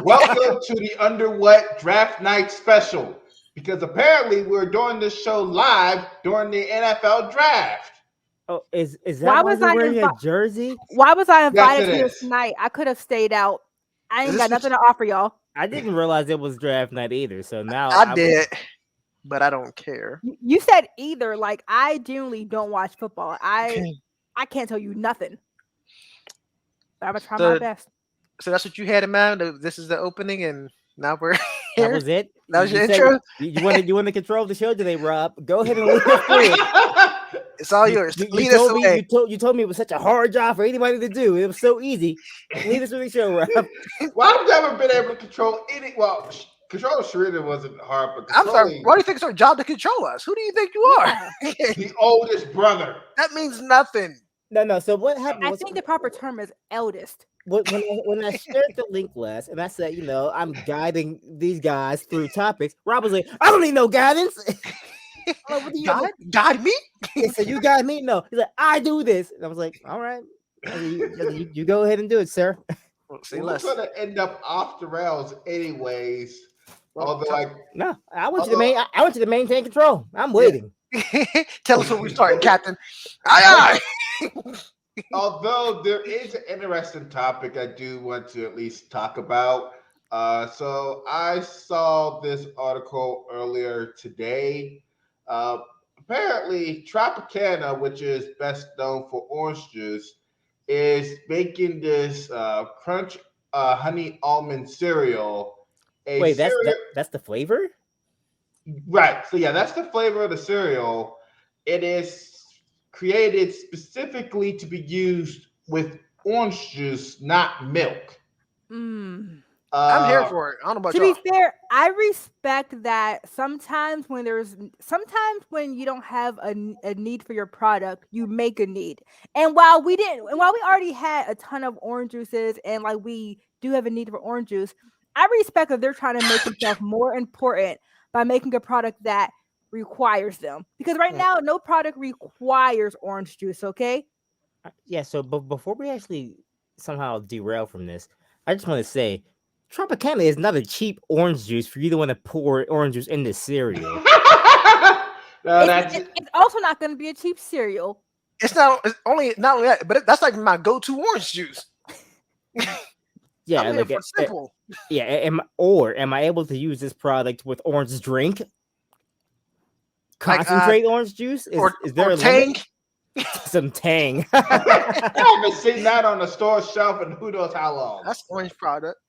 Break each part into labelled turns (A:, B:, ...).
A: Welcome to the UnderWhat Draft Night Special. Because apparently we're doing this show live during the NFL Draft.
B: Oh, is
C: Why
B: that why
C: was
B: you're
C: I
B: wearing a
C: invited?
B: jersey?
C: Why was I
A: Yes,
C: invited
A: it
C: to this
A: is.
C: tonight? I could have stayed out. I
D: Is
C: ain't
D: this
C: got
D: what
C: nothing to offer y'all.
B: I didn't realize it was draft night either. So now
D: I did, but I don't care.
C: You said either. Like I genuinely don't watch football.
D: Okay.
C: I can't tell you nothing. But I'm gonna try
D: So,
C: my best.
D: so that's what you had in mind. This is the opening, and now we're
B: that
D: here.
B: was it.
D: That was your
B: said
D: intro?
B: You want to control the show today, Rob. Go ahead and lead us through it.
D: It's all yours.
B: You
D: Lead us
B: told me
D: away.
B: you told me it was such a hard job for anybody to do. It was so easy. Lead us through the show, Rob.
A: Well, I've never been able to control any. Well, control Sharita wasn't hard, but
D: I'm sorry.
A: controlling
D: Why do you think it's our job to control us? Who do you think you are?
A: the oldest brother.
D: That means nothing.
B: No. So what happened
C: I
B: was
C: think the proper term is eldest.
B: when I shared the link last and I said, I'm guiding these guys through topics, Rob was like, I don't need no guidance. I'm like, what do you
D: God me?
B: He said, you guide me? No. He's like, I do this. And I was like, all right. You go ahead and do it, sir.
D: Well, say
A: We're
D: less.
A: going to end up off the rails anyways.
D: Well,
A: Although, like,
B: No, I want you to maintain control. I'm waiting.
D: Tell us when we're starting, Captain. Aye, aye.
A: although there is an interesting topic I do want to at least talk about. So I saw this article earlier today. Apparently, Tropicana, which is best known for orange juice, is making this crunch honey almond cereal.
B: Wait,
A: Cereal,
B: that's the flavor?
A: right. So yeah, that's the flavor of the cereal. It is created specifically to be used with orange juice, not milk.
C: Mm.
D: I'm here for it. I don't know about
C: To
D: y'all.
C: be fair, I respect that sometimes when you don't have a need for your product, you make a need. And while we already had a ton of orange juices and like we do have a need for orange juice, I respect that they're trying to make themselves more important by making a product that requires them. Because right now, no product requires orange juice, okay?
B: Yeah, so but before we actually somehow derail from this, I just want to say Tropicana is not a cheap orange juice for you to want to pour orange juice into cereal.
C: It's also not going to be a cheap cereal.
D: It's not only that, but that's like my go-to orange juice.
B: Yeah,
D: I'm here for simple.
B: Yeah, am I able to use this product with orange drink? Concentrate orange juice? Is there
D: or
B: a
D: Tang?
B: limit? Some Tang.
A: I haven't seen that on the store shelf in who knows how long.
D: That's orange product.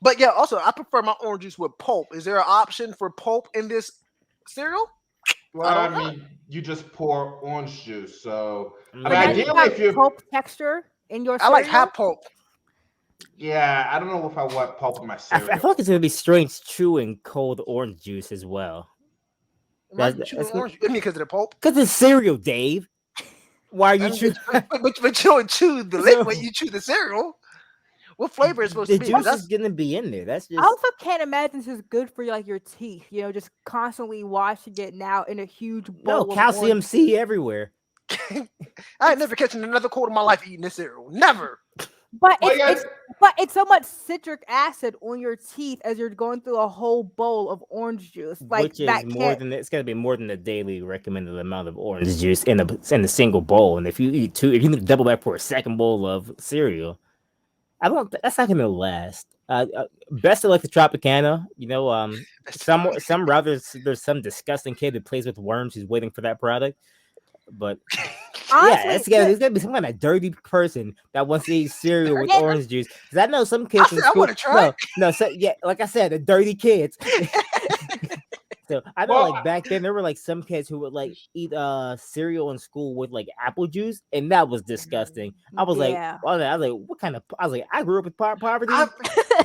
D: But yeah, also I prefer my orange juice with pulp. Is there an option for pulp in this cereal?
A: Well, I mean, you just pour orange juice. So, I mean,
C: But now you
A: ideally,
C: got
A: if you,
C: pulp texture in your
D: I
C: cereal.
D: like half pulp.
A: yeah, I don't know if I want pulp in my
B: I
A: cereal.
B: feel like it's gonna be strange chewing cold orange juice as well.
D: Why you chewing orange? I mean, because of the pulp.
B: Because it's cereal, Dave. Why are you chewing?
D: But you don't chew the liquid. You chew the cereal. What flavor is supposed
B: The
D: to be?
B: juice is gonna be in there. That's just.
C: I also can't imagine this is good for like your teeth. Just constantly washing it now in a huge bowl.
B: No
C: of
B: calcium
C: orange.
B: C everywhere.
D: I ain't never catching another cold in my life eating this cereal. Never.
C: But
A: Oh,
C: it's so much citric acid on your teeth as you're going through a whole bowl of orange juice. Like
B: Which is
C: that
B: more than it's gonna be more than the daily recommended amount of orange juice in a single bowl. And if you need to double that for a second bowl of cereal, that's not gonna last. Best of luck to Tropicana. Some rather there's some disgusting kid that plays with worms who's waiting for that product. But
C: Honestly,
B: there's gonna be some kind of dirty person that wants to eat cereal with orange juice. Because I know some kids in
D: I
B: school.
D: want to try.
B: Like I said, the dirty kids. So I know,
A: Well,
B: like back then, there were like some kids who would like eat cereal in school with like apple juice, and that was disgusting. I was
C: Yeah.
B: like, what kind of? I was like, I grew up with poverty.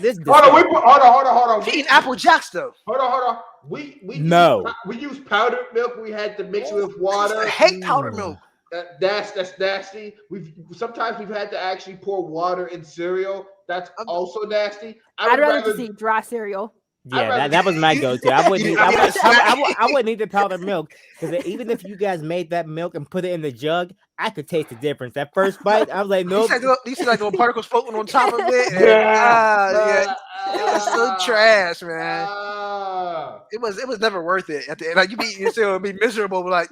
B: This
A: hold on,
B: disgusting.
A: hold on.
D: Eating Apple Jacks though.
A: Hold on. We
B: No.
A: we use powdered milk. We had to mix it with water.
D: I hate powdered milk.
A: That's nasty. Sometimes we've had to actually pour water in cereal. That's also nasty.
C: I'd rather just eat dry cereal.
B: Yeah, that was my go-to. I wouldn't I wouldn't need the powdered milk because even if you guys made that milk and put it in the jug, I could taste the difference. That first bite, I was like, nope.
D: You see like little particles floating on top of it. And,
A: Yeah.
D: it was so trash, man.
A: Ah.
D: It was never worth it. At the end, like you be you still be miserable, but like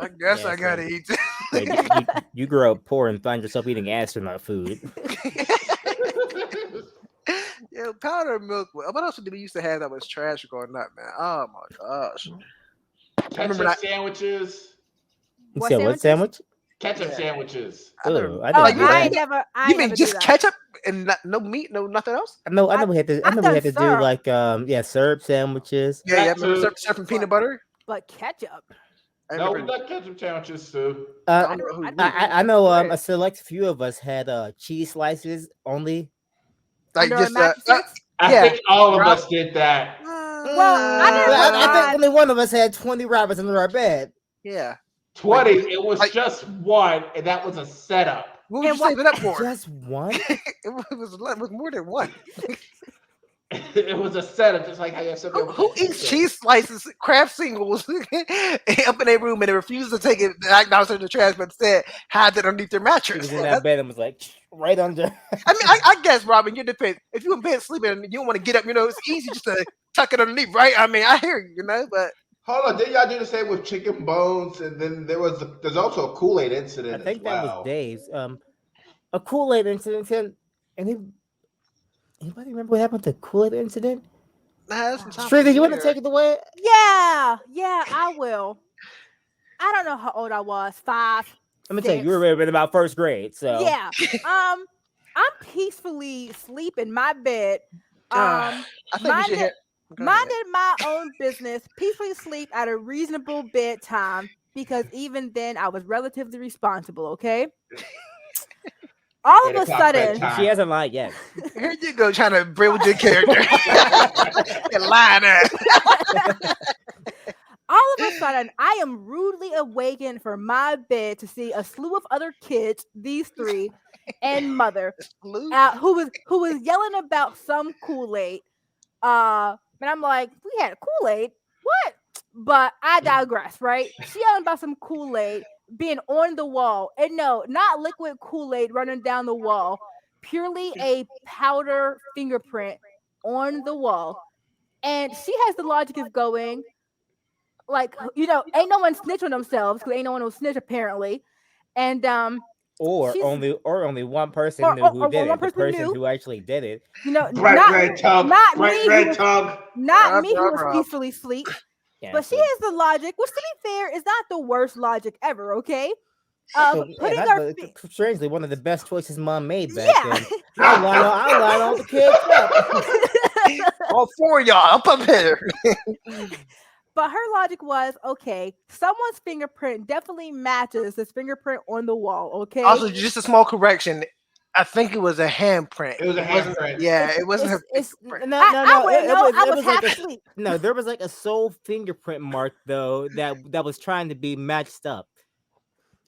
D: I guess
B: Yeah,
D: I gotta
B: so-
D: eat this.
B: Like, you grow up poor and find yourself eating astronaut food.
D: Yeah, powdered milk. What else did we used to have that was trash growing up, man? Oh my gosh.
A: Ketchup sandwiches.
B: You said what sandwich?
A: Ketchup
D: Yeah.
A: sain't
B: I
C: Oh,
B: never
C: I
B: had
C: ain't
B: that.
C: never. I
D: You
C: ain't
D: mean
C: never
D: just
C: do that.
D: ketchup and no meat, no nothing else?
B: I know we had to. I
C: I've
B: know we
C: done
B: had to do
C: syrup.
B: like syrup sandwiches.
D: Yeah,
A: That
D: remember
A: too.
D: surf and peanut butter?
C: But ketchup.
D: I
A: No, we
D: remember.
A: got ketchup sandwiches too.
D: I
B: Uh,
D: don't know who-
B: I know a select few of us had cheese slices only.
D: like
C: Under
D: just
C: our mattresses?
A: I
D: Yeah.
A: think all of us did that.
C: Well, I never
B: But I think
C: had.
B: only one of us had 20 rabbits under our bed.
D: yeah.
A: 20. It was
D: like-
A: just one, and that was a setup.
D: What would
C: And
D: you save it up for?
B: Just one?
D: it was more than one.
A: It was a setup, just like how you have something.
D: Who eats cheese slices, Kraft singles, up in their room and they refuse to take it downstairs in the trash, but instead had it underneath their
B: He
D: mattress?
B: was in that bed and was like right under.
D: I mean, I guess, Robin, your defense. If you're in bed sleeping and you don't want to get up, it's easy just to tuck it underneath, right? I mean, I hear you, but
A: Hold on, did y'all do the same with chicken bones? And then there's also a Kool-Aid incident.
B: I think
A: as
B: that
A: well.
B: was Dave's. A Kool-Aid incident. Anybody remember what happened to the Kool-Aid incident?
D: that's some time
B: Streeter, you want to
D: later.
B: take it away?
C: Yeah, I will. I don't know how old I was. 5.
B: Let me tell you, you
C: 6.
B: were in about first grade. So
C: Yeah. I'm peacefully asleep in my bed.
D: I think we should hear. Go ahead.
C: Minded my own business, peacefully asleep at a reasonable bedtime because even then I was relatively responsible. Okay. All of
A: 8
C: a
A: o'clock
C: sudden,
A: bedtime.
B: she hasn't lied yet.
D: Here you go, trying to build your character and lying at.
C: all of a sudden, I am rudely awakened from my bed to see a slew of other kids, these 3, and mother, who was yelling about some Kool-Aid. And I'm like, we had a Kool-Aid? What? But I digress, right? She yelling about some Kool-Aid being on the wall. And no, not liquid Kool-Aid running down the wall. Purely a powder fingerprint on the wall. And she has the logic of going, like, ain't no one snitch on themselves because ain't no one will snitch apparently. And
B: Or
C: she's-
B: only one person
C: Or-
B: knew
C: or-
B: who
C: or
B: did
C: one
B: it. The
C: person
B: person
C: knew.
B: who actually did it.
A: Bright red tongue.
C: not
A: Bright
C: me,
A: red
C: who was-
A: tongue.
C: not me who
D: Rob,
C: was
D: Rob.
C: peacefully asleep.
B: Yeah,
C: But she
B: so-
C: has the logic, which to be fair is not the worst logic ever, okay?
B: so,
C: Putting
B: yeah,
C: her
B: strangely one of the best choices mom made back
C: Yeah.
B: then. I line all the kids up.
D: All 4 of y'all up here.
C: But her logic was, okay, someone's fingerprint definitely matches this fingerprint on the wall, okay?
D: Also, just a small correction. I think it was a handprint.
A: It was a
D: wasn't-
A: handprint.
D: Yeah, it wasn't her
C: It's-
D: fingerprint.
B: No,
C: I wouldn't know. I
B: it
C: was half
B: like
C: asleep.
B: no, there was like a sole fingerprint mark though that was trying to be matched up.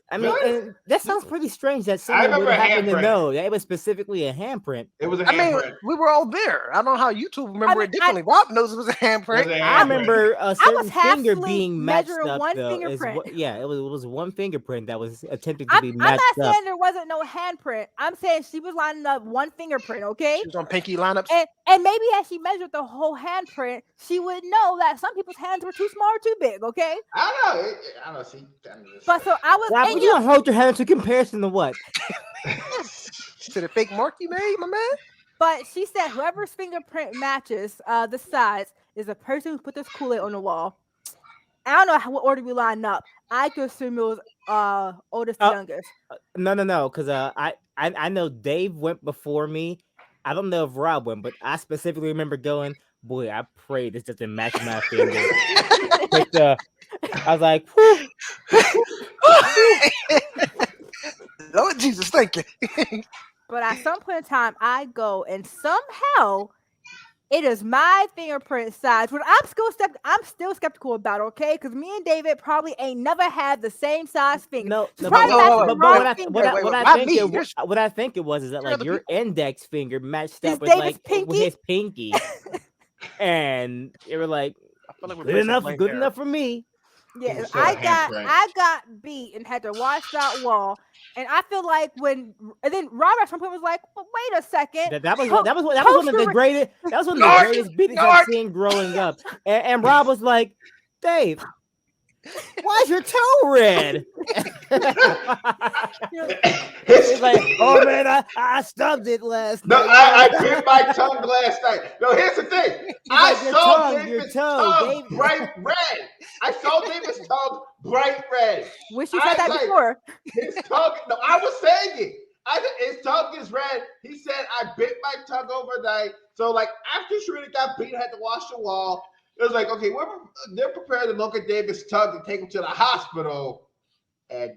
B: I mean,
A: Really?
B: and that sounds pretty strange that
A: I
B: someone would
A: remember a
B: happen to
A: handprint.
B: know that it was specifically a handprint.
A: It was a
D: I mean,
A: handprint.
D: we were all there. I don't know how you two remember
C: mean,
D: it differently. Rob knows it was a handprint.
A: It was a
B: I
A: handprint.
B: remember a certain
C: half
B: finger
C: asleep
B: being matched
C: measuring
B: up
C: one
B: though.
C: fingerprint.
B: It was one fingerprint that was attempting to
C: I'm
B: be
C: not
B: matched up.
C: saying there wasn't no handprint. I'm saying she was lining up one fingerprint, okay?
D: She was on pinky lineups.
C: And maybe as she measured the whole handprint, she would know that some people's hands were too small or too big, okay?
A: I don't know. I don't know. See,
C: But so I was,
B: Rob,
C: and
B: you don't hold your hand to comparison to what?
D: To the fake mark you made, my man.
C: but she said whoever's fingerprint matches the size is the person who put this Kool-Aid on the wall. I don't know what order we lined up. I could assume it was oldest to youngest.
B: No, because I know Dave went before me. I don't know if Rob went, but I specifically remember going, boy, I pray this doesn't match my finger. But, I was like, whew.
D: Lord Jesus, thank you.
C: But at some point in time, I go and somehow it is my fingerprint size. But I'm still skeptical about, okay? Because me and David probably ain't never had the same size finger.
B: No,
C: She
B: but
C: probably
D: whoa,
C: has
D: whoa,
C: the
D: whoa,
C: wrong
D: wait,
C: finger.
B: what I think it was is that
D: You're
B: like
D: the
B: your index finger matched
C: Is
B: up with
C: David's
B: like with his pinky. and they were like,
D: I feel like we're
B: good
D: placing
B: enough,
D: blame
B: good
D: there.
B: enough for me.
C: Yeah,
A: was still a handprint.
C: I got beat and had to watch that wall. And I feel like and then Robert at some point was like, "But wait a second,
B: That was
C: Coach
B: one of the
C: Rick-
B: greatest. That was one of the
A: Narc!
B: greatest beatings
A: Narc!
B: I've seen growing up. And Rob was like, Dave, why's your toe red? He's like, oh man, I stubbed it last
A: No,
B: night.
A: I bit my tongue last night. No, here's the thing. I
B: like, your
A: saw
B: tongue, your
A: David's
B: toe,
A: tongue
B: Dave.
A: bright red. I saw David's tongue bright red.
C: Wish you said that
A: like,
C: before.
A: His tongue. No, I was saying it. His tongue is red. He said I bit my tongue overnight. So like after Sharita got beat, I had to wash the wall. It was like, okay, they're prepared to look at David's tongue and take him to the hospital. And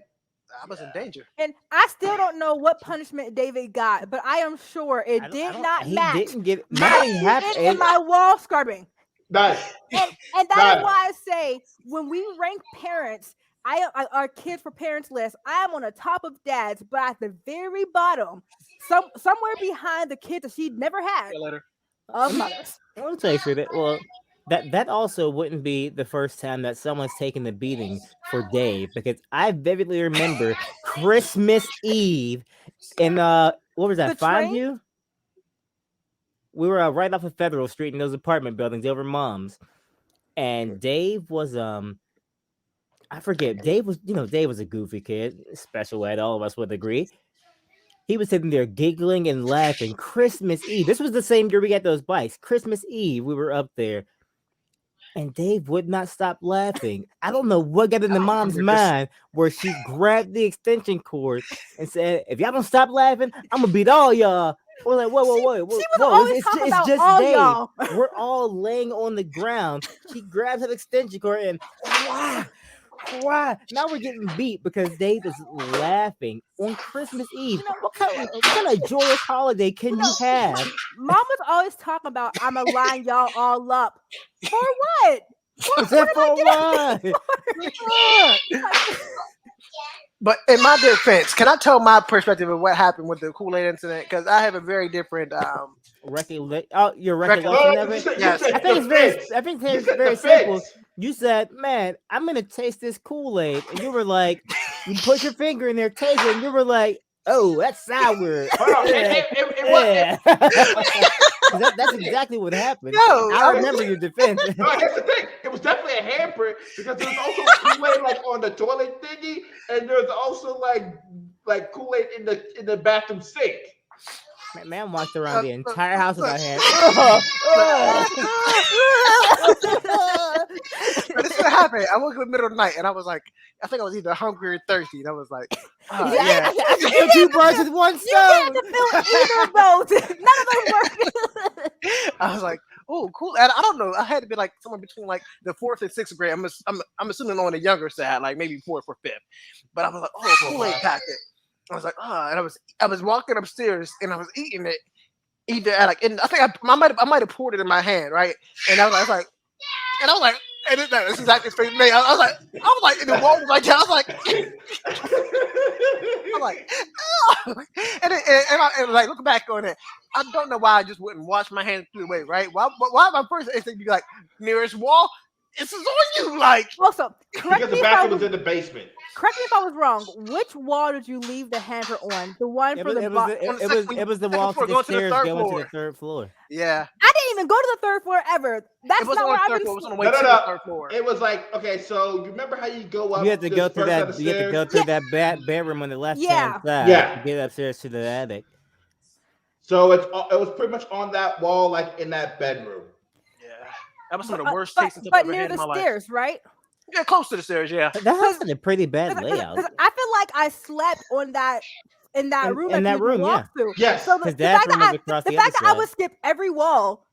D: I was in danger.
C: And I still don't know what punishment David got, but I am sure it did not match.
B: He didn't get
C: in my wall scrubbing.
A: None.
C: And that is why I say when we rank parents, our kids for parents list, I am on the top of dads, but at the very bottom, somewhere behind the kids that she never had. Of mothers.
B: I want to tell you, Frida, well, that also wouldn't be the first time that someone's taken the beating for Dave, because I vividly remember Christmas Eve in what was that, Fondue? We were right off of Federal Street in those apartment buildings over Mom's, and Dave was I forget. Dave was a goofy kid, special ed. All of us would agree. He was sitting there giggling and laughing. Christmas Eve. This was the same year we got those bikes. Christmas Eve, we were up there, and Dave would not stop laughing. I don't know what got into Mom's mind where she grabbed the extension cord and said, "If y'all don't stop laughing, I'm gonna beat all y'all." We're like, whoa. It's just
C: all
B: Dave.
C: y'all.
B: We're all laying on the ground. She grabs that extension cord and why? Now we're getting beat because Dave is laughing on Christmas Eve. What kind of joyous holiday can you have?
C: Mom was always talking about, I'm gonna line y'all all up. For what?
D: But in my defense, can I tell my perspective of what happened with the Kool-Aid incident? Because I have a very different
B: your recollection of it.
D: Yes.
B: I think it's very simple. You said, "Man, I'm gonna taste this Kool-Aid," and you were like, you put your finger in there, taste it, and you were like, "Oh, that's sour." That's exactly what happened.
D: No,
B: I remember your defense.
A: No, here's the thing. It was definitely a handprint because there was also Kool-Aid like on the toilet thingy, and there's also like Kool-Aid in the bathroom sink.
B: Man walked around the entire house with that hand.
D: This is what happened. I woke up in the middle of the night and I was like, I think I was either hungry or thirsty, and I was like, yeah.
B: I can kill two birds with one stone.
C: You didn't have to feel either of those. None of those work.
D: I was like, oh, cool. And I don't know. I had to be like somewhere between like the 4th and 6th grade. I'm assuming on the younger side, like maybe 4th or 5th. But I was like, oh, Kool-Aid packet. I was like, and I was walking upstairs and I was eating it. Either at like, I think I might have poured it in my hand, right? And I was like, and this is exactly straight me. I was like, and the wall was like, I was like, oh. and like looking back on it, I don't know why I just wouldn't wash my hands through the way, right? Why my first instinct be like, nearest wall, this is on you, like.
C: Also,
A: because the bathroom was in the basement.
C: Correct me if I was wrong. Which wall did you leave the hamper on? The one for the bottom.
B: It was the wall to the stairs going to the third floor.
D: Yeah.
C: I didn't even go to the 3rd floor ever. That's not where I've been.
D: It was on the way to the 3rd floor.
A: It was like, okay, so you remember how you go up?
B: You had to go through that. You had to go through that bedroom on the left hand side.
A: Yeah.
B: To get upstairs to the attic.
A: So it was pretty much on that wall, like in that bedroom.
D: Yeah. That was some of the worst tasting stuff I've ever had in my life.
C: But near the stairs, right?
D: Yeah, close to the stairs, yeah.
B: That was a pretty bad layout.
C: I feel like I slept on that in that room.
B: In that room, yeah.
C: Through.
A: Yes.
C: So the fact that I would skip every wall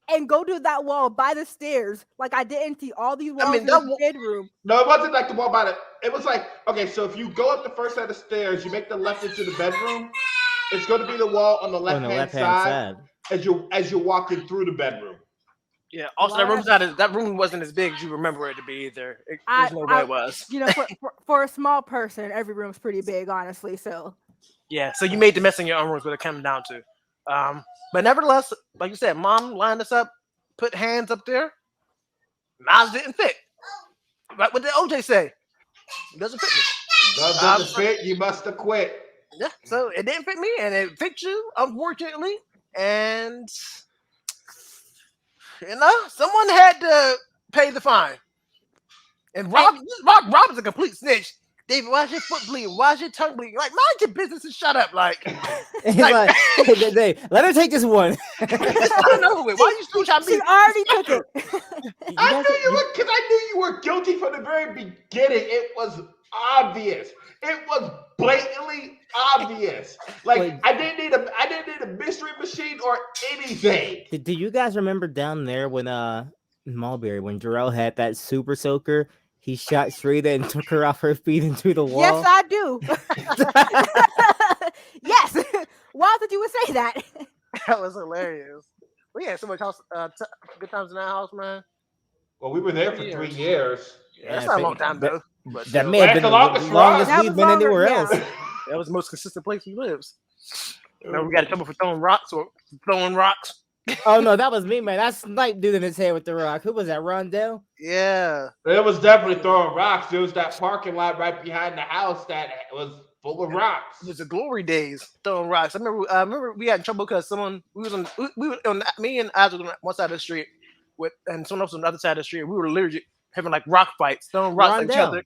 C: and go to that wall by the stairs, like I didn't see all these walls in the bedroom.
A: No, it wasn't like the wall by it was like, okay, so if you go up the first set of stairs, you make the left into the bedroom, it's going to be the wall on the left-hand side as you're walking through the bedroom.
D: Yeah. Also, that room wasn't as big as you remember it to be either. There's no way it was.
C: You know, for a small person, every room's pretty big, honestly. So.
D: Yeah. So you made the mess in your own rooms what it came down to. But nevertheless, like you said, Mom lined us up put hands up there. Mine didn't fit. Right? What did OJ say? It doesn't fit me.
A: Doesn't fit. You must have quit.
D: Yeah, so it didn't fit me, and it fit you, unfortunately. And someone had to pay the fine. And Rob is a complete snitch. David, why's your foot bleeding? Why's your tongue bleeding? Like, mind your business and shut up. Like,
B: He's like, hey, Dave, let her take this one.
D: I don't know. Why are you still trying to be?
C: She already took it.
A: I knew you were, because I knew you were guilty from the very beginning. It was obvious. It was blatantly obvious. Like,
B: Wait.
A: I didn't need a mystery machine or anything.
B: Do you guys remember down there when Mulberry, when Jarrell had that super soaker? He shot Shreda and took her off her feet into the wall.
C: Yes, I do. Yes. Why did you would say that?
D: That was hilarious. We had so much good times in that house, man.
A: Well, we were there for 3 years.
D: Yeah, that's not a long time though. But
B: That
D: still.
B: may have
A: That's
B: been
A: the
B: the
A: longest for
B: longest
A: us.
C: That
B: we've
C: was
B: been
C: longer,
B: anywhere
C: yeah.
B: else.
D: That was the most consistent place he lives. Remember, we got in trouble for throwing rocks.
B: Oh no, that was me, man. That snipe dude in his head with the rock. Who was that? Rondell?
D: Yeah.
A: It was definitely throwing rocks. There was that parking lot right behind the house that was full of rocks.
D: It was the glory days throwing rocks. I remember we got in trouble because me and Az was on one side of the street and someone else on the other side of the street. We were literally having like rock fights, throwing rocks at each
B: Rondell.
D: other.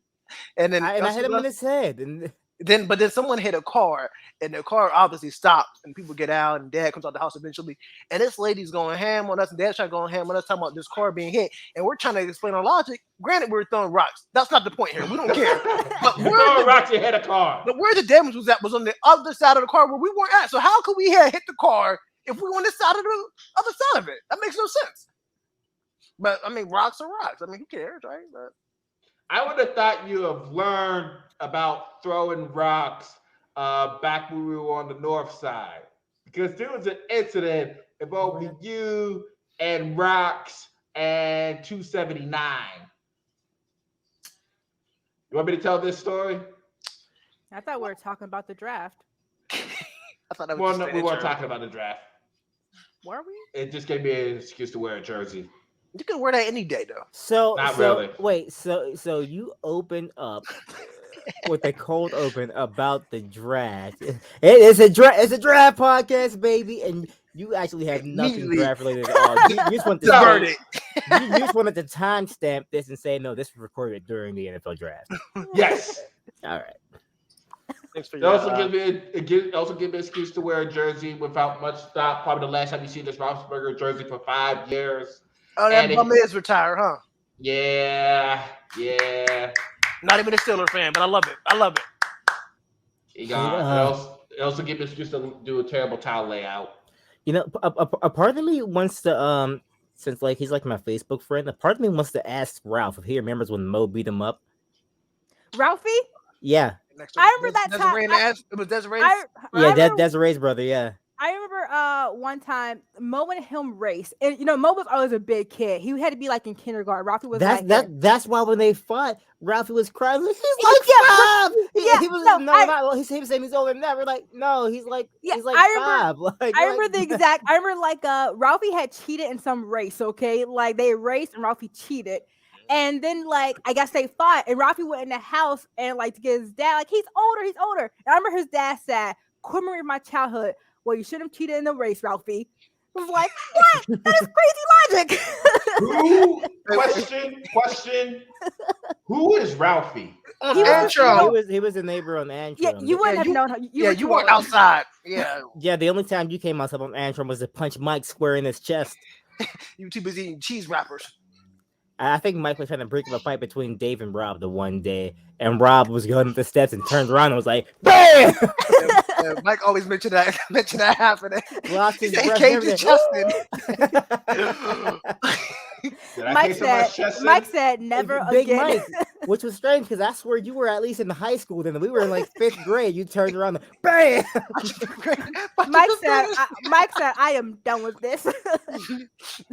D: And then
B: I hit him in his head. And
D: Then someone hit a car, and the car obviously stopped, and people get out, and Dad comes out the house eventually, and this lady's going ham on us, and Dad's trying to go ham on us, talking about this car being hit, and we're trying to explain our logic. Granted, we're throwing rocks. That's not the point here. We don't care. But
A: Throwing rocks, you hit a car.
D: But where the damage was at was on the other side of the car where we weren't at. So how could we have hit the car if we were on this side of the other side of it? That makes no sense. But I mean, rocks are rocks. I mean, who cares, right? But
A: I would have thought you have learned about throwing rocks back when we were on the north side, because there was an incident involving you and rocks and 279. You want me to tell this story?
C: I thought we were talking about the draft.
D: I thought that was
A: Well,
D: just
A: no,
D: the
A: we weren't
D: intro.
A: talking about the draft.
C: Were we?
A: It just gave me an excuse to wear a jersey.
D: You can wear that any day, though.
A: Not really.
B: Wait, so you open up with a cold open about the draft. It's a draft podcast, baby, and you actually have nothing
D: Immediately.
B: draft related at all. You just want to
A: No.
D: Verdict.
B: you just wanted to timestamp this and say no, this was recorded during the NFL draft.
A: Yes.
B: All right.
D: Thanks for
A: It
D: your
A: also give me an excuse to wear a jersey without much stop. Probably the last time you see this Roethlisberger jersey for 5 years.
D: Oh, that
A: and
D: bum is retired, huh?
A: Yeah.
D: Not even a Steelers fan, but I love it. I love it.
A: He got. It also give me an excuse to do a terrible towel layout.
B: You know, a part of me wants to since like he's like my Facebook friend, a part of me wants to ask Ralph if he remembers when Mo beat him up.
C: Ralphie?
B: Yeah.
C: I remember that time.
D: It was Desiree.
B: Yeah,
C: remember-
B: Desiree's brother, yeah.
C: I remember one time Mo and him raced, and Mo was always a big kid. He had to be like in kindergarten. Ralphie was
B: That's why when they fought, Ralphie was crying. He's like
C: Yeah,
B: five.
C: yeah,
B: He was he was saying he's older than that. We're like, no, he's like
C: I
B: five. Like,
C: I remember like Ralphie had cheated in some race. Okay, like they raced and Ralphie cheated. And then, like, I guess they fought, and Ralphie went in the house and, like, to get his dad, like, he's older. And I remember his dad said, "Quit remembering my childhood. Well, you shouldn't have cheated in the race, Ralphie." I was like, what? That is crazy logic.
A: Question. Who is Ralphie?
D: On
C: He was-
D: Antro.
B: he was a neighbor on Antrim.
C: Yeah, you wouldn't have known.
D: You weren't outside. Yeah.
B: Yeah, the only time you came outside on Antrim was to punch Mike square in his chest.
D: You were too busy eating cheese wrappers.
B: I think Mike was trying to break up a fight between Dave and Rob the one day, and Rob was going up the steps and turned around and was like, "Bam!"
D: Mike always mentioned that happening.
B: Lost his
D: He
B: breath
D: came
B: and
D: to
B: everything.
A: Did I
C: Mike
A: take somebody's
C: said,
A: chest in?
C: Mike said, never
B: Big
C: again.
B: Mike, which was strange because I swear you were at least in the high school then. We were in like 5th grade. You turned around, and bam!
C: Mike said, I am done with this.
D: I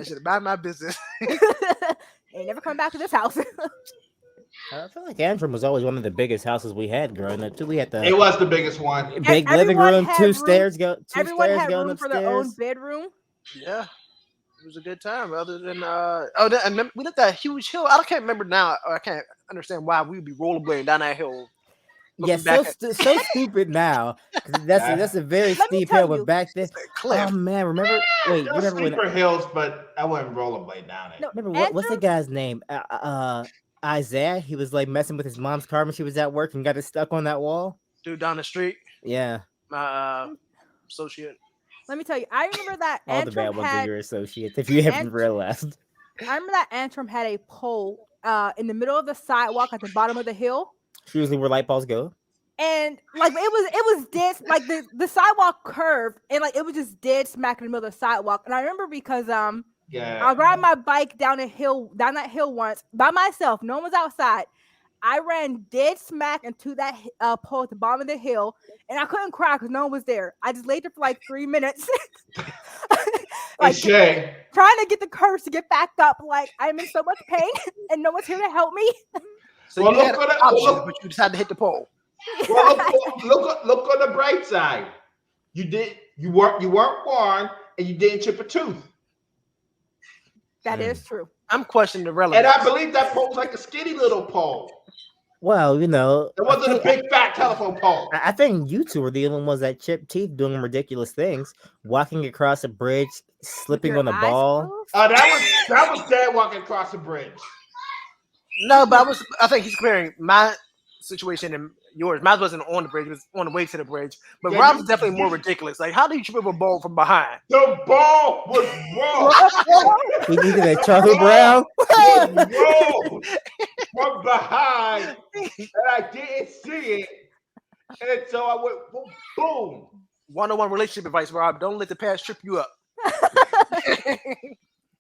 D: should have mind my business.
C: Ain't never come back to this house.
B: I feel like Antrim was always one of the biggest houses we had growing up too. We had the
A: It was the biggest one.
B: big living
C: Everyone
B: room,
C: had
B: two
C: room-
B: stairs
C: Everyone had
B: going
C: room for their own
B: upstairs.
C: bedroom.
D: Yeah. It was a good time. Other than and then we looked at a huge hill. I can't remember now. Or I can't understand why we would be rollerblading down that hill.
B: Yeah,
D: Looking back
B: so stupid now. 'Cause that's a very
C: Let me
B: steep
C: tell
B: hill, but
C: you.
B: back then,
D: at that cliff.
B: oh man, remember? Wait,
A: There
B: you
A: were
B: remember when?
A: steeper hills, but I wouldn't rollerblade down it.
C: No,
B: Remember what's the
C: Andrew,
B: guy's name? Isaiah. He was like messing with his mom's car when she was at work and got it stuck on that wall.
D: Dude down the street,
B: Yeah,
D: my associate.
C: let me tell you. I remember that
B: all the
C: Antrim
B: bad ones are
C: had.
B: your associates. If you haven't
C: Ant-
B: realized,
C: I remember that Antrim had a pole in the middle of the sidewalk at the bottom of the hill.
B: it's usually where light bulbs go.
C: And like it was dead, like the sidewalk curved, and like it was just dead smack in the middle of the sidewalk. And I remember because I
A: Yeah.
C: ride my bike down that hill once by myself. No one was outside. I ran dead smack into that pole at the bottom of the hill, and I couldn't cry because no one was there. I just laid there for like 3 minutes,
A: Hey,
C: like
A: Shay.
C: trying to get the courage to get back up. Like I'm in so much pain, and no one's here to help me.
D: So
A: Well,
D: you
A: look
D: had
A: for the-
D: options,
A: look-
D: but you decided to hit the pole.
A: Well, look on the bright side. You weren't warned, and you didn't chip a tooth.
C: That is true.
D: I'm questioning the
A: And
D: relevance.
A: I believe that pole was like a skinny little pole.
B: Well, you know,
A: It wasn't a big fat telephone pole.
B: I think you two were the only ones that chipped teeth doing ridiculous things, walking across a bridge, slipping
C: Your
B: on a
C: eyes
B: ball.
C: closed?
A: That was dad walking across the bridge.
D: No, but I think he's comparing my situation and yours. Mine wasn't on the bridge; it was on the way to the bridge. But
A: Yeah,
D: Rob's
A: you-
D: is definitely more ridiculous. Like, how do you trip up a ball from behind?
A: The ball was wrong.
B: He needed a Charlie Brown.
A: Was wrong from behind, and I didn't see it. And so I went boom.
D: 101 relationship advice, Rob. Don't let the past trip you up.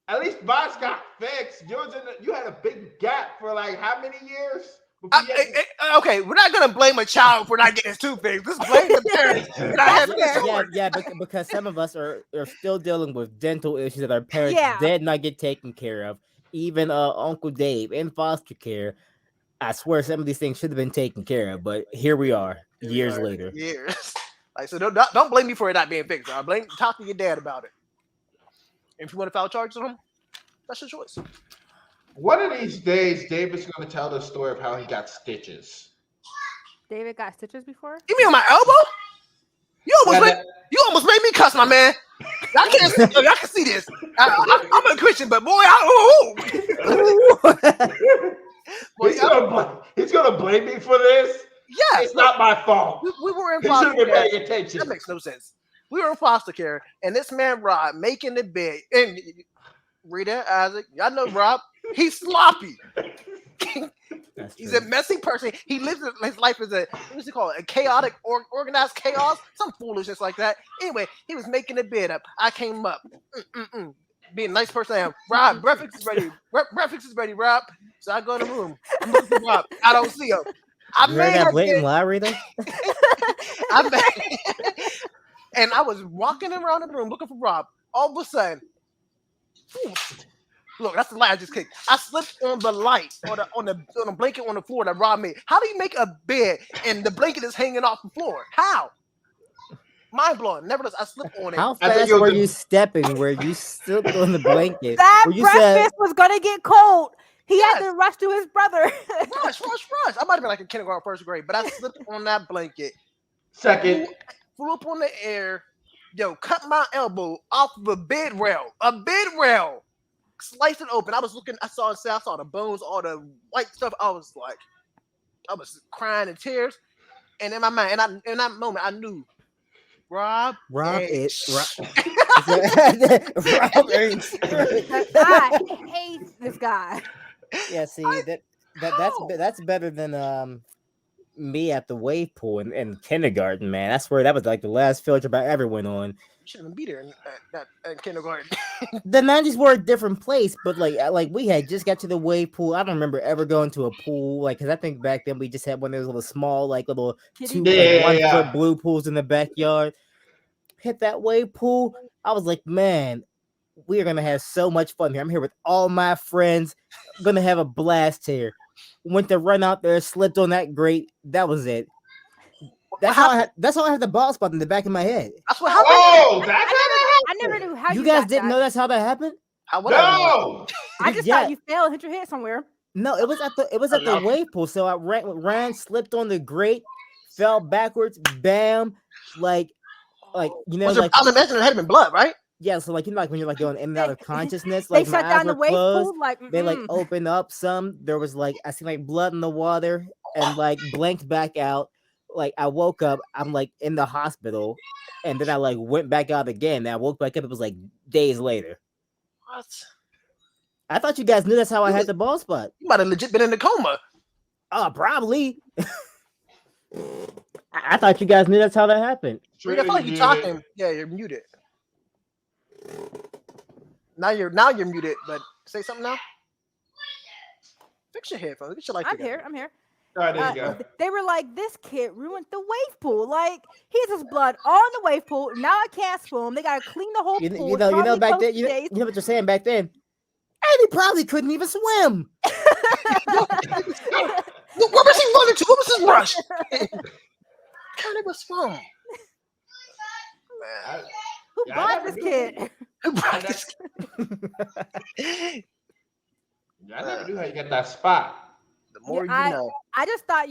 A: At least mine's got fixed. You had a big gap for like how many years? Before you had-
D: Okay, we're not gonna blame a child for not getting his tooth fixed. Let's blame the parents for not having
C: That's
D: his
C: fair.
B: Yeah, because some of us are still dealing with dental issues that our parents
C: Yeah.
B: did not get taken care of. Even Uncle Dave in foster care. I swear some of these things should have been taken care of, but here we are, years later.
D: Years. Like, so don't blame me for it not being fixed. Right? Talk to your dad about it. And if you want to file charges on him, that's your choice.
A: One of these days, David's going to tell the story of how he got stitches.
C: David got stitches before.
D: You mean on my elbow? You almost made me cuss, my man. Y'all can't see, y'all can see this. I'm a Christian, but boy,
A: He's gonna blame me for this.
D: yes,
A: It's not my fault.
D: we were in
A: He should
D: foster
A: have been
D: care.
A: paying attention.
D: That makes no sense. We were in foster care, and this man Rob making the bed. And Rita, Isaac, y'all know Rob. He's sloppy.
B: That's
D: He's
B: true.
D: a messy person. He lives his life as what's it called? A chaotic, organized chaos, some foolishness like that. Anyway, he was making the bed up. I came up, being a nice person I am. Rob, breakfast is ready. Breakfast is ready, Rob. So I go in the room. I'm looking for Rob. I don't see him. I
B: You heard
D: made
B: that
D: her
B: blatant
D: bed.
B: lie, Rita?
D: And I was walking around the room looking for Rob. All of a sudden, look, that's the lie I just kicked. I slipped on the light on the blanket on the floor that Rob made. How do you make a bed and the blanket is hanging off the floor? How? Mind blowing. Nevertheless, I slipped on it.
B: How
A: I think
B: fast
A: it was
B: were
A: the-
B: you stepping where you slipped on the blanket?
C: That
B: Where you
C: breakfast was gonna get cold. He had
D: Yes.
C: to rush to his brother.
D: Rush. I might have been like in kindergarten, first grade, but I slipped on that blanket,
A: Second,
D: flew up on the air, cut my elbow off of a bed rail, sliced it open. I saw the bones, all the white stuff. I was crying in tears, and in my mind, in that moment, I knew Rob
B: is
D: ain't
B: Rob is-
C: I hate this guy.
B: Yeah, see that's better than me at the wave pool in kindergarten, man. I swear that was like the last field trip I ever went on.
D: You shouldn't even be there in kindergarten.
B: The 90s were a different place, but like we had just got to the wave pool. I don't remember ever going to a pool, like, because I think back then we just had one of those little small, like little
C: Kidding
B: two,
C: me?
B: like, 1
A: Yeah.
B: foot blue pools in the backyard. Hit that wave pool. I was like, man, we are gonna have so much fun here. I'm here with all my friends. I'm gonna have a blast here. Went to run out there, slipped on that grate. That was it. That's how I had the ball spot in the back of my head.
D: That's what happened.
A: oh, that's
C: I never knew how
B: You guys
C: got
B: didn't
C: that.
B: know that's how that happened?
D: What happened?
A: No.
C: I just
B: Yeah.
C: thought you fell and hit your head somewhere.
B: No, it was at the wave pool. So I ran, slipped on the grate, fell backwards, bam, like you know,
D: Was there,
B: like
D: I'm imagining there had been blood, right?
B: yeah. So like you know, like when you're like going in and out of consciousness,
C: They
B: like my
C: shut
B: eyes
C: down the
B: were
C: wave
B: closed.
C: pool. Like
B: They like
C: mm-mm.
B: opened up some. There was like I seen like blood in the water and like blinked back out. Like I woke up, I'm like in the hospital, and then I like went back out again. And I woke back up. It was like days later.
D: What?
B: I thought you guys knew that's how I
D: You
B: had
D: was-
B: the ball spot.
D: You might have legit been in a coma.
B: Probably. I thought you guys knew that's how that happened.
D: Reed, I feel like
A: Trina,
D: you
A: you
D: talking. Yeah, you're muted. Now you're muted, but say something now. Fix your headphones. Get your life
C: I'm
D: together.
C: here. I'm here.
A: All right, there you go.
C: They were like, this kid ruined the wave pool. Like, he has his blood on the wave pool. Now I can't swim. They gotta clean the whole
B: You
C: pool.
B: know, back
C: probably
B: then, you
C: days.
B: know what you're saying back then. And he probably couldn't even swim.
D: Where was he running to? What was his rush? Can't even swim. Man,
C: Who
A: Yeah, I
C: bought
A: never
C: this
A: knew.
C: kid?
D: who brought this?
A: I never knew how you got that spot.
D: The more
C: Yeah,
D: you know.
C: I just thought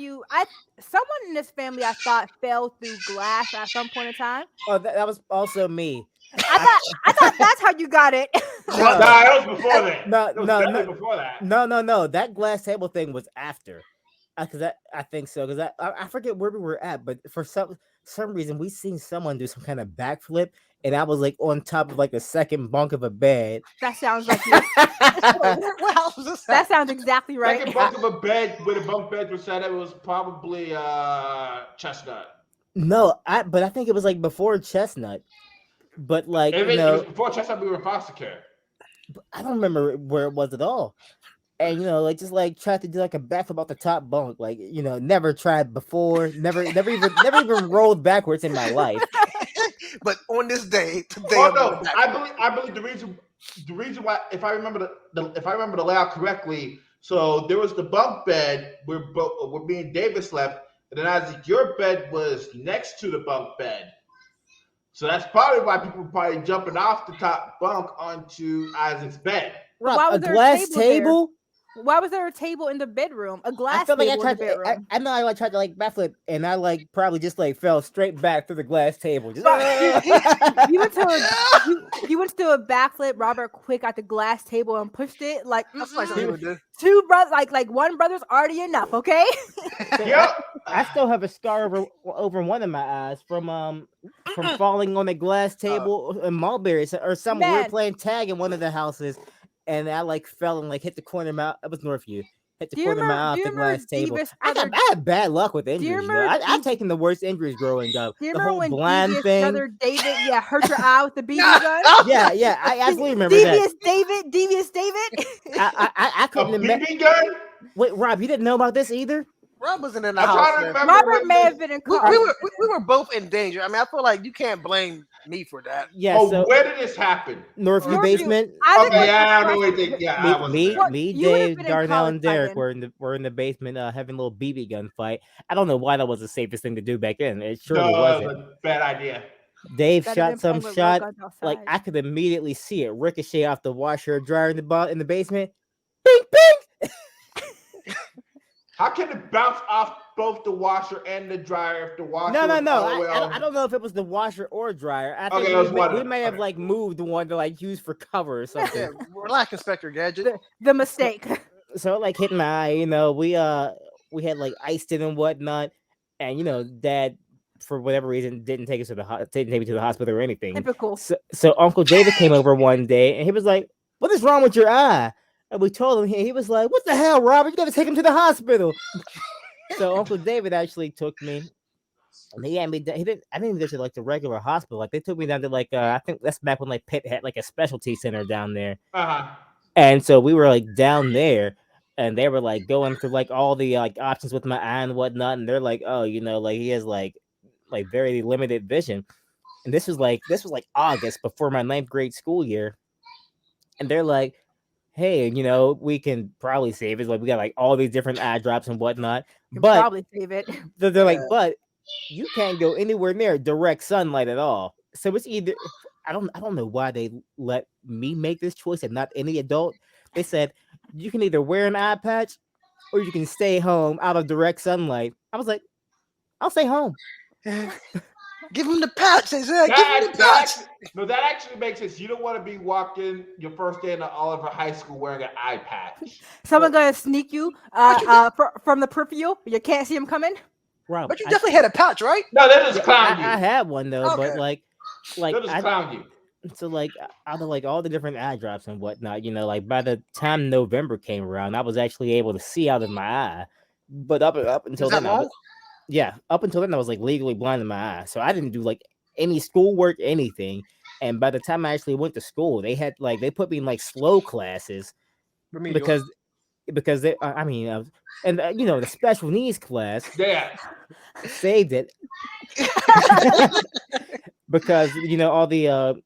C: someone in this family I thought fell through glass at some point in time.
B: Oh, that was also me.
C: I thought that's how you got it.
B: No.
A: Nah, that was before that.
B: No,
A: That was
B: no,
A: definitely before that.
B: No. That glass table thing was after. Because I think so. Because I forget where we were at, but for some reason we seen someone do some kind of backflip, and I was like on top of like the second bunk of a bed.
C: That sounds like you.
D: What house was this?
C: That sounds exactly right.
A: Second bunk of a bed where the bunk beds were set up, it was probably Chestnut.
B: No, but I think it was like before Chestnut. But like
A: If
B: you
A: it
B: know,
A: was before Chestnut, we were in foster care.
B: I don't remember where it was at all. And you know, like just like tried to do like a backflip off the top bunk, like you know, never tried before, never even rolled backwards in my life.
D: But on this day, today,
A: Oh
D: I'm
A: no,
D: going back.
A: I believe the reason why, if I remember the layout correctly, so there was the bunk bed where me and Davis slept, and then Isaac, your bed was next to the bunk bed. So that's probably why people were probably jumping off the top bunk onto Isaac's bed.
B: Rob,
C: Why
B: a
C: was there a
B: glass
C: table there?
B: table?
C: Why was there a table in the bedroom? A glass
B: I felt like
C: table in the bedroom.
B: I know I like tried to like backflip, and I like probably just like fell straight back through the glass table. Just,
C: You went to a backflip. Robert quick got the glass table and pushed it. Like
D: That's like something you would do.
C: two brothers, like one brother's already enough. Okay.
A: Yep.
B: I still have a scar over one of my eyes from falling on a glass table in Mulberry or something. We were
C: Man.
B: playing tag in one of the houses, and I like fell and like hit the corner of my. It was Northview. Hit the
C: Do you
B: corner of my eye off
C: remember- do
B: the
C: you remember
B: glass table.
C: Devis'
B: I
C: brother-
B: had bad luck with
C: you
B: injuries. You know?
C: remember
B: I've taken the worst injuries growing up.
C: Do you
B: The
C: remember
B: whole
C: when
B: blind
C: Devious
B: thing.
C: brother David, hurt your eye with the BB gun?
B: Yeah, I absolutely remember that.
C: Devious David.
B: I
A: A
B: couldn't imagine.
A: BB gun?
B: Wait, Rob, you didn't know about this either?
D: Rob wasn't in the
A: I'm
D: house.
A: trying to
D: man.
A: remember.
C: Robert
A: when
C: may
A: this-
C: have been in
D: We,
C: college.
D: we were both in danger. I mean, I feel like you can't blame me for that.
B: Yeah,
A: Oh,
B: so
A: where did this happen?
B: Northview
C: Northview-
B: basement.
C: I think
A: Okay,
C: it was
A: yeah, I don't know
C: the-
A: anything. Yeah, I wasn't
B: Me,
A: there.
C: Well,
B: me,
C: you would've
B: Dave,
C: been in
B: Darnell,
C: college
B: and
C: by
B: Derek
C: then.
B: were in the basement having a little BB gun fight. I don't know why that was the safest thing to do back then. It surely
A: No,
B: wasn't.
A: that's a bad idea.
B: Dave
C: Better
B: shot
C: than
B: some
C: playing with real
B: shot.
C: guns
B: Like
C: outside.
B: I could immediately see it ricochet off the washer or dryer in the basement. Bing, bing.
A: How can it bounce off both the washer and the dryer if the washer?
B: No.
A: was all the way
B: I
A: off?
B: don't know if it was the washer or dryer. I think
A: Okay, it was one of
B: we
A: them.
B: may have
A: Okay.
B: like moved the one to like use for cover or something.
D: Yeah, relax, Inspector Gadget.
C: The mistake.
B: So like hitting my eye, you know, we had like iced it and whatnot, and you know, Dad for whatever reason didn't take me to the hospital or anything.
C: Typical.
B: So Uncle David came over one day and he was like, "What is wrong with your eye?" And we told him, he was like, "What the hell, Robert? You got to take him to the hospital." So Uncle David actually took me. And he had me. I didn't even go to like the regular hospital. Like they took me down to like I think that's back when like Pitt had like a specialty center down there.
A: Uh-huh.
B: And so we were like down there, and they were like going through like all the like options with my eye and whatnot. And they're like, "Oh, you know, like he has like very limited vision." And this was like August before my 9th grade school year. And they're like, "Hey, you know, we can probably save it. Like we got like all these different eye drops and whatnot."
C: You can
B: But
C: probably save it.
B: they're like,
D: Yeah.
B: "But you can't go anywhere near direct sunlight at all. So it's either I don't know why they let me make this choice and not any adult. They said you can either wear an eye patch or you can stay home out of direct sunlight. I was like, I'll stay home.
D: Give him the patch. They said, give him the patch.
A: That actually makes sense. You don't want to be walking your first day in Oliver High School wearing an eye patch.
C: Someone gonna sneak you from the peripheral. You can't see him coming.
B: Rob,
D: But you definitely had a patch, right?
A: No, they'll just clown you.
B: I had one though,
D: Okay.
B: but like
A: They'll just clown you.
B: so like out of like all the different eye drops and whatnot, like by the time November came around, I was actually able to see out of my eye. But up until
D: Is that
B: then,
D: long?
B: up until then, I was like legally blind in my eye, so I didn't do like any schoolwork, anything. And by the time I actually went to school, they had like they put me in like slow classes
D: Remedial.
B: because they, I mean, the special needs class
A: Yeah.
B: saved it because all the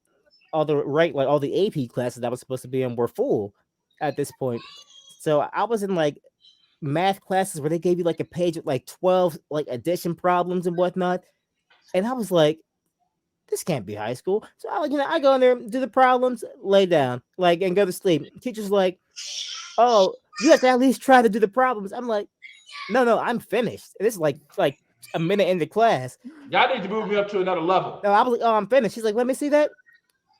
B: AP classes that I was supposed to be in were full at this point. So I was in like math classes where they gave you like a page with like 12 like addition problems and whatnot, and I was like, this can't be high school. So I go in there, do the problems, lay down, like, and go to sleep. Teacher's like, oh, you have to at least try to do the problems. I'm like, no, I'm finished. This is like a minute into class.
A: Y'all need to move me up to another level.
B: No, I was like, oh, I'm finished. She's like, let me see that.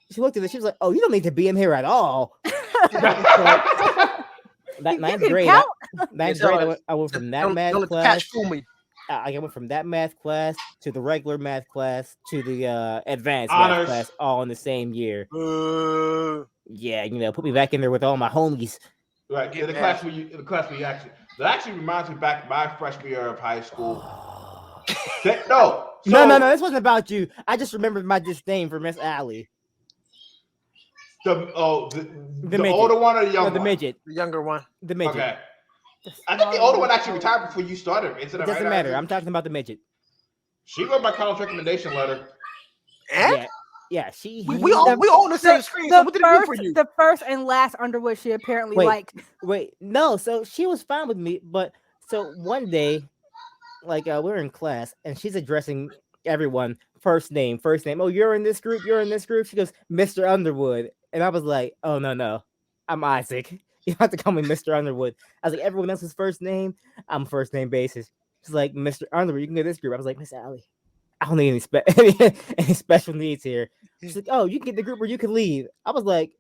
B: She looked at it. She was like, oh, you don't need to be in here at all. That ninth grade, I went from that math class.
D: Fool me.
B: I went from that math class to the regular math class to the advanced
A: Honors.
B: math class all in the same year. Yeah, put me back in there with all my homies.
A: Right. In the class where you actually, that actually reminds me back my freshman year of high school. No.
B: This wasn't about you. I just remembered my disdain for Miss Allie.
A: The older one or the younger
B: the
A: one?
B: midget.
D: The younger one.
B: The midget.
A: Okay. I think the older one actually retired before you started.
B: It doesn't matter. I'm talking about the midget.
A: She wrote my college recommendation letter.
B: Yeah, she.
D: We all on the same screen. So what did it do for you?
C: The first and last UnderWhat she apparently liked.
B: Wait, no. So she was fine with me, but so one day, like we were in class, and she's addressing everyone first name. Oh, you're in this group. She goes, Mr. UnderWhat, and I was like, oh no, I'm Isaac. You have to call me Mr. UnderWhat. I was like, everyone else's first name, I'm first name basis. She's like, Mr. UnderWhat, you can go to this group. I was like, Miss Allie, I don't need any special needs here. She's like, oh, you can get the group or you can leave. I was like,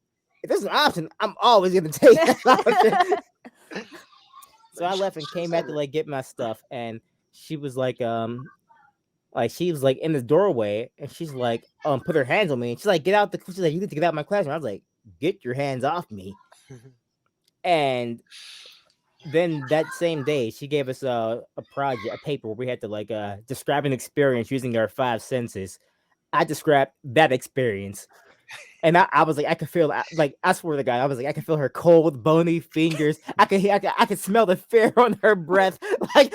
B: if there's an option, I'm always gonna take that option. So I left and came back to like get my stuff, and she was like she was like in the doorway, and she's like, put her hands on me, and she's like, get out the. She's like, you need to get out of my classroom. I was like, get your hands off me. And then that same day, she gave us a project, a paper where we had to like describe an experience using our 5 senses. I described that experience, and I was like, I could feel, like, I swear to God, I was like, I could feel her cold, bony fingers. I could smell the fear on her breath, like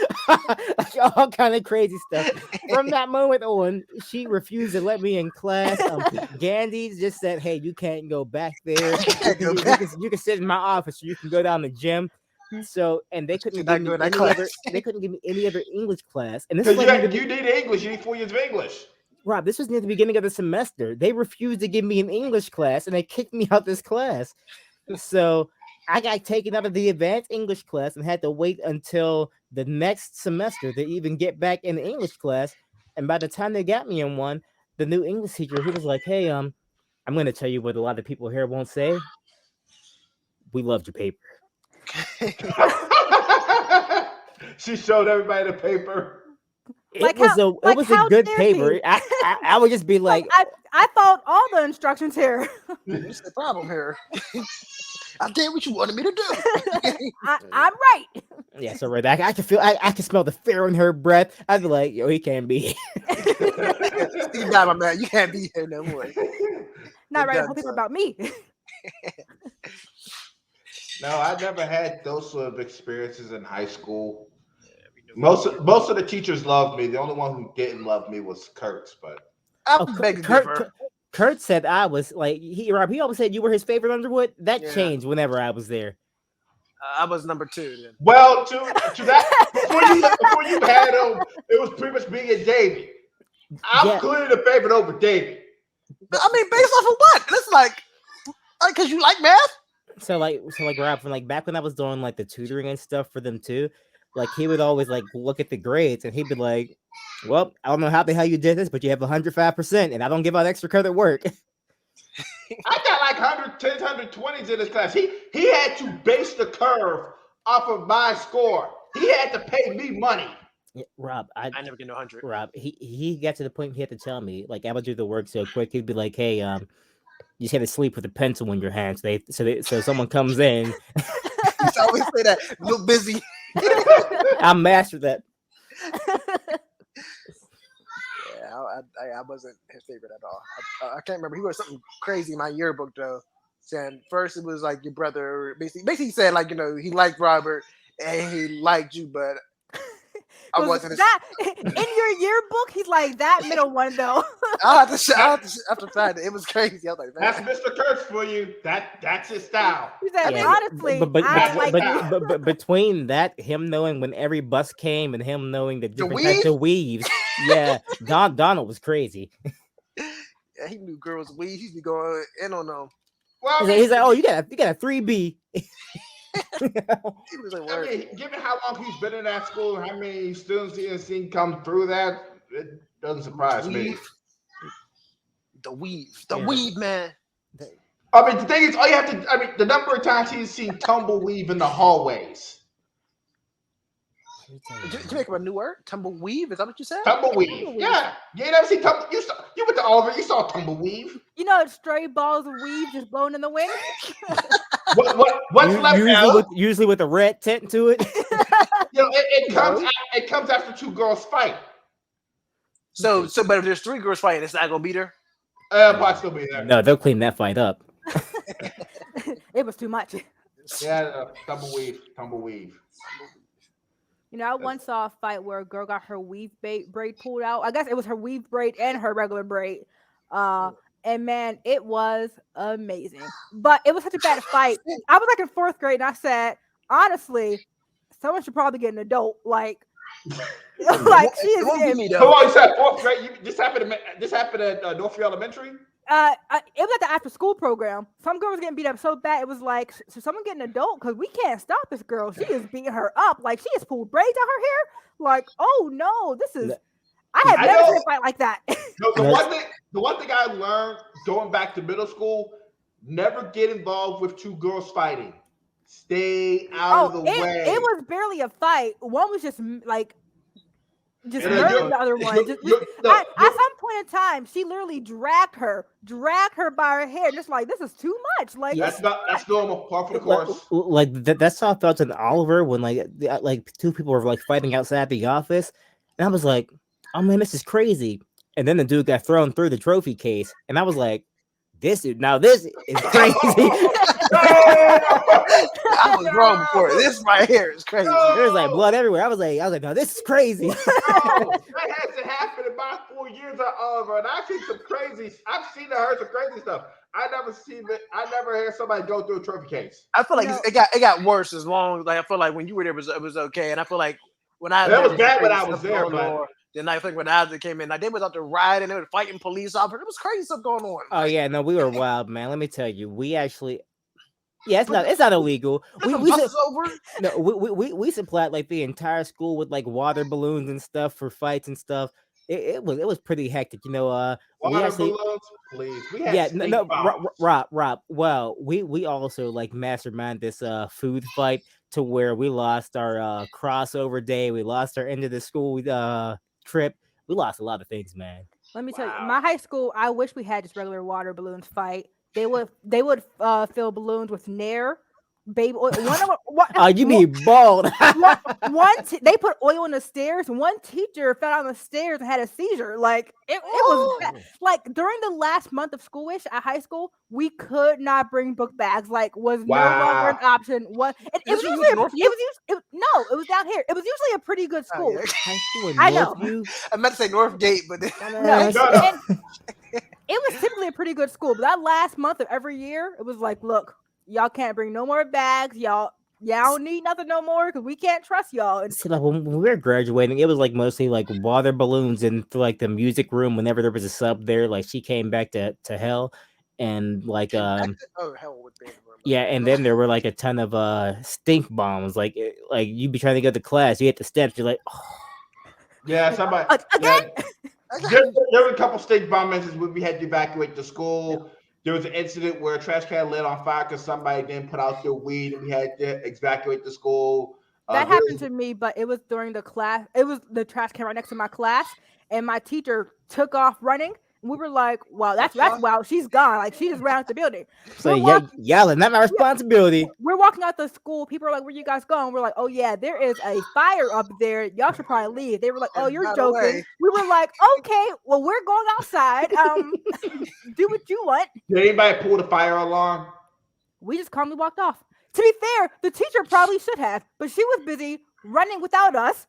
B: all kind of crazy stuff. From that moment on, she refused to let me in class. Gandhi just said, "Hey, you can't go back there. You can sit in my office, or you can go down the gym." So, and they couldn't give me any other English class. And this is like
A: you need English. You need 4 years of English.
B: Rob, this was near the beginning of the semester. They refused to give me an English class, and they kicked me out this class. So I got taken out of the advanced English class and had to wait until the next semester to even get back in the English class. And by the time they got me in one, the new English teacher, he was like, "Hey, I'm going to tell you what a lot of people here won't say. We loved your paper."
A: She showed everybody the paper.
B: It was a good paper. I would just be like,
C: I followed all the instructions here.
D: What's the problem here? I did what you wanted me to do.
C: I'm right.
B: Yeah, so right, I can feel, I can smell the fear in her breath. I'd be like, yo, he can't be.
D: Steve, my man, you can't be here no more.
C: Not right. Whole paper about me.
A: No, I never had those sort of experiences in high school. Most of the teachers loved me. The only one who didn't love me was Kurtz, but
B: Kurt said I was like he always said you were his favorite UnderWhat. That changed whenever I was there.
D: I was number 2 then.
A: Well, to that before you had him, it was pretty much me and Davey. I'm clearly the favorite over Davey.
D: But I mean, based off of what? It's like because you like math.
B: So like Rob, from like back when I was doing like the tutoring and stuff for them too, like he would always like look at the grades and he'd be like, "Well, I don't know how the hell you did this, but you have 105%, and I don't give out extra credit work."
A: I got like 110s, 120s in this class. He had to base the curve off of my score. He had to pay me money.
B: Yeah, Rob,
D: I never get no 100.
B: Rob, he got to the point he had to tell me like I would do the work so quick. He'd be like, "Hey, you just had to sleep with a pencil in your hand. So someone comes in."
D: You used to always say that. Look busy.
B: I mastered that.
D: Yeah, I wasn't his favorite at all. I can't remember. He was something crazy in my yearbook though. Saying first it was like your brother basically he said like he liked Robert and he liked you, but I wasn't.
C: That in your yearbook? He's like that middle one though.
D: I have to find it. It was crazy. I was like,
A: that's Mr. Kurtz for you. That's his style.
C: He said,
B: Yeah,
C: honestly, I like you.
B: but between that, him knowing when every bus came and him knowing the different types of weaves, yeah, Donald was crazy.
D: Yeah, he knew girls' weaves. He'd be going in on them.
A: Well,
B: He's like, "Oh, you got a 3B."
D: He was like,
A: I mean, given how long he's been in that school and how many students he has seen come through that, it doesn't surprise me.
D: The weave, man.
A: I mean, the thing is, all you have to, I mean, the number of times he's seen tumbleweave in the hallways.
D: Did you make up a new word? Tumbleweave? Is that what you said?
A: Tumbleweave. Yeah. You ain't never seen tumbleweave. You went to Oliver, you saw tumbleweave.
C: You know, stray balls of weave just blowing in the wind.
A: What's left now?
B: Usually with a red tint to it.
A: It comes after two girls fight.
D: So, but if there's three girls fighting, it's not gonna beat her.
A: Might still be there.
B: No, they'll clean that fight up.
C: It was too much.
A: Yeah, tumbleweave.
C: You know, I once saw a fight where a girl got her weave braid pulled out. I guess it was her weave braid and her regular braid. And man, it was amazing. But it was such a bad fight. I was like in 4th grade and I said, honestly, someone should probably get an adult. Like she is getting...
A: Come on, you said 4th grade. This happened at Northview Elementary?
C: It was at the after school program. Some girl was getting beat up so bad. It was like, so someone get an adult because we can't stop this girl. She is beating her up. Like she has pulled braids out her hair. Like, oh no, this is. I have never seen a fight like that.
A: The one thing I learned going back to middle school: never get involved with two girls fighting. Stay out of the way.
C: It was barely a fight. One was just like. Just murdered the other one. At some point in time, she literally dragged her by her hair, just like this is too much. Like
A: that's normal, part for the course.
B: Like that's how I felt in Oliver when like two people were like fighting outside the office, and I was like, "Oh man, this is crazy." And then the dude got thrown through the trophy case, and I was like, "This is crazy."
D: I was wrong before. This right here is crazy.
B: There's like blood everywhere. I was like, "No, this is crazy."
A: That hasn't happened in my 4 years at Oliver, and I've seen some crazy. I've seen and heard some crazy stuff. I never heard somebody go through a trophy case.
D: I feel like it got worse as long as I feel like when you were there it was okay, and I feel like when I
A: was bad when I was there, but.
D: Then I think when Isaac came in, like they was out there riding, they were fighting police officers. It was crazy stuff going on.
B: Oh yeah, no, we were wild, man. Let me tell you, we actually, it's not illegal. We supplied like the entire school with like water balloons and stuff for fights and stuff. It was pretty hectic,
A: Water balloons, please. We had
B: Rob. Well, we also like mastermind this food fight to where we lost our crossover day. We lost our end of the school trip. We lost a lot of things, man.
C: Let me tell you, my high school, I wish we had just regular water balloons fight. They would fill balloons with Nair, baby oil.
B: You mean bald?
C: They put oil in the stairs. One teacher fell down the stairs and had a seizure. Like it was bad. Like during the last month of schoolish at high school, we could not bring book bags. Like was no longer an option. It was down here. It was usually a pretty good school.
B: High school in
C: I know.
B: Northview?
D: I meant to say Northgate, but
C: it was typically a pretty good school. But that last month of every year, it was like, look. Y'all can't bring no more bags. Y'all yeah, I don't need nothing no more because we can't trust y'all. And
B: See, like when we were graduating, it was like mostly like water balloons in like the music room. Whenever there was a sub there, like she came back to hell, and like
D: Oh, hell would be in the room.
B: yeah, and then there were like a ton of stink bombs. Like like you'd be trying to go to class, you hit the steps, you're like, oh.
A: Yeah, somebody.
C: again,
A: There were a couple state bomb incidents where we had to evacuate the school. There was an incident where a trash can lit on fire because somebody didn't put out their weed, and we had to evacuate the school.
C: that happened to me, but it was during the class. It was the trash can right next to my class, and my teacher took off running. And we were like, "Wow, that's wow, she's gone. Like she just ran out the building."
B: So yelling, not my responsibility.
C: We're walking out the school. People are like, "Where you guys going?" We're like, "Oh yeah, there is a fire up there. Y'all should probably leave." They were like, "Oh, you're
D: By the
C: joking."
D: way-
C: We were like, "Okay, well, we're going outside. Do what you want."
A: Did anybody pull the fire alarm?
C: We just calmly walked off. To be fair, the teacher probably should have, but she was busy running without us,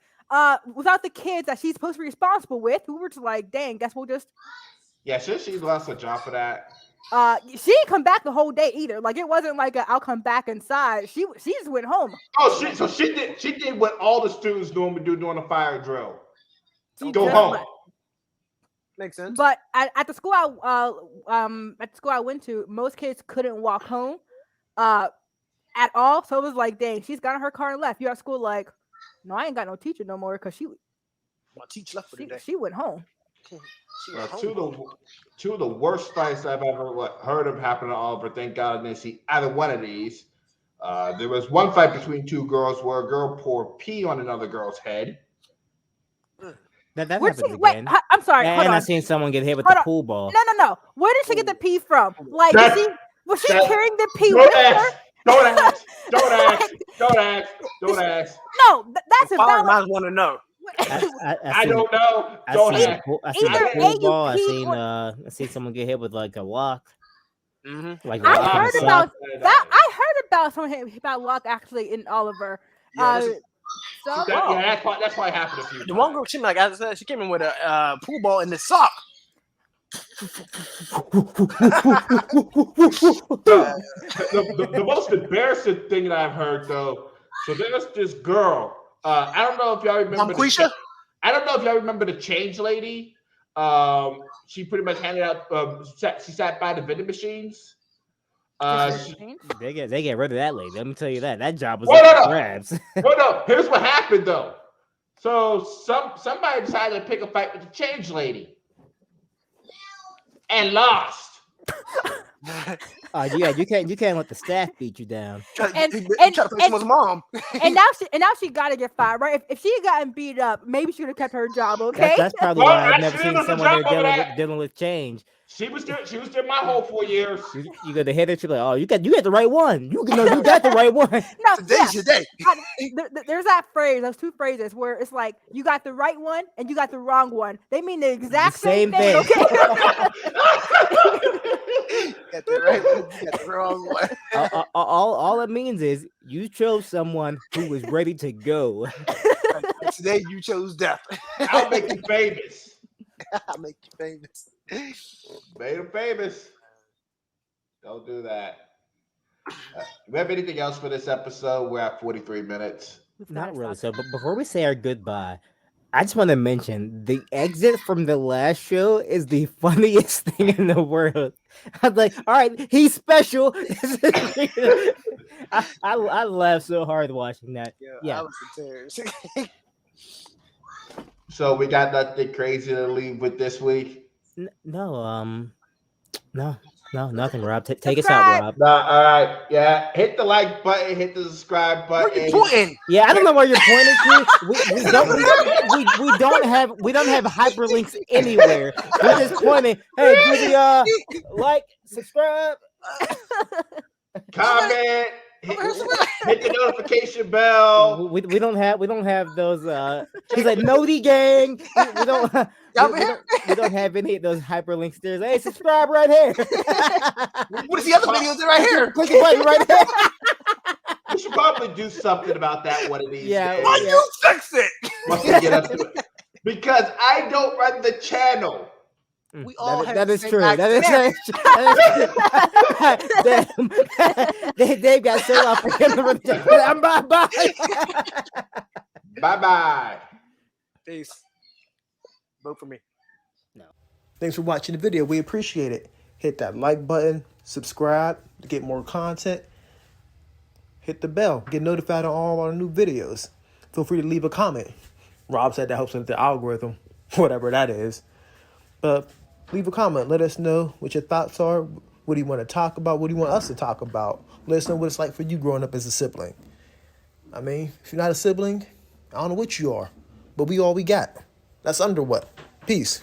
C: without the kids that she's supposed to be responsible with. We were just like, "Dang, guess we'll just."
A: Yeah, should she lost a job for that?
C: She didn't come back the whole day either. Like it wasn't like I'll come back inside. She just went home.
A: Oh, she did what all the students normally do during a fire drill.
C: She
A: Go
C: just
A: home.
C: left.
D: Makes sense.
C: But at the school I went to, most kids couldn't walk home, at all. So it was like, dang, she's got in her car and left. You at school like, no, I ain't got no teacher no more because
D: My teacher left for the day.
C: she went home.
D: She went
A: Two of the worst fights I've ever heard of happen to Oliver. Thank God I didn't see either one of these. There was one fight between two girls where a girl poured pee on another girl's head.
B: That
C: Where'd
B: happens
C: she, wait,
B: again.
C: I'm sorry. Hold
B: And
C: on.
B: I seen someone get hit with
C: Hold
B: the
C: on.
B: pool ball.
C: No. Where did she get the pee from? Like, was she carrying the pee
A: Don't
C: with her?
A: ask. Don't ask. Don't ask. Don't ask. Don't ask.
C: No, that's a
D: Father
C: valid.
D: might want to know.
A: I don't know. Don't ask.
B: I seen
C: Either
B: a pool
C: A, you
B: ball. I
C: pee
B: seen
C: or-
B: I seen someone get hit with like a lock.
D: Mm-hmm.
B: Like
C: I
B: rock on
C: heard
B: the
C: about
B: side.
C: that. I heard about someone hit about Locke actually in Oliver.
D: Yeah, this is-
C: So
A: That's why it happened a few
D: the
A: times.
D: one girl, she like I said, she came in with a pool ball in the sock.
A: The most embarrassing thing that I've heard though. So there's this girl. I don't know if y'all remember.
D: Quisha?
A: I don't know if y'all remember the change lady. She pretty much handed out. She sat by the vending machines.
B: They get rid of that lady. Let me tell you that job was
A: Well,
B: up
A: no,
B: for
A: no.
B: grabs.
A: No. Here's what happened though. So somebody decided to pick a fight with the change lady and lost.
B: Yeah, you can't let the staff beat you down.
D: Try
C: And-
D: to
C: and-
D: play someone's mom.
C: and now she gotta get fired, right? If she had gotten beat up, maybe she would have kept her job. Okay.
B: That's probably
A: Well,
B: why I've never
A: actually,
B: seen
A: there's a
B: someone there
A: job over
B: dealing with change.
A: She was there my whole 4 years.
B: You go to hit it, you're like, oh, you got the right one. You got the right one.
C: No,
D: Today's your day.
C: There's that phrase, those two phrases where it's like you got the right one and you got the wrong one. They mean the exact same thing. Okay.
D: You got the right one, you got the wrong one.
B: All it means is you chose someone who was ready to go.
D: Today you chose death.
A: I'll make you famous.
D: I'll make you famous.
A: Made him famous. Don't do that. Do we have anything else for this episode? We're at 43 minutes.
B: Not really. So, but before we say our goodbye, I just want to mention the exit from the last show is the funniest thing in the world. I was like, all right, he's special. I laughed so hard watching that. Yeah.
D: I was in tears.
A: So we got nothing crazy to leave with this week.
B: No, nothing, Rob. Take us out, Rob.
A: No, all right. Yeah, hit the like button, hit the subscribe
D: Where
A: button.
D: you pointing?
B: Yeah, I don't know where you're pointing to. We don't have hyperlinks anywhere. We're just pointing. Hey, do the like, subscribe.
A: Comment. Hit the notification bell.
B: We don't have those. He's like Noti gang. We don't have any of those hyperlinks there. Hey, subscribe right here.
D: What is the other videos right here?
B: Click the button right here.
A: We should probably do something about that one of these
B: Yeah.
A: days.
D: Why you fix it?
A: Once we get up to it. Because I don't run the channel.
D: We all have
B: that
D: the
B: is
D: same
B: true. That is,
D: accent.
B: that is true. Damn. Dave got so off for him. I'm bye.
A: Bye-bye.
D: Peace. Vote for me.
E: Thanks for watching the video. We appreciate it. Hit that like button, subscribe to get more content. Hit the bell, get notified on all our new videos. Feel free to leave a comment. Rob said that helps with the algorithm, whatever that is. But leave a comment. Let us know what your thoughts are. What do you want to talk about? What do you want us to talk about? Let us know what it's like for you growing up as a sibling. I mean, if you're not a sibling, I don't know what you are. But we all we got. That's UnderWhat. Peace.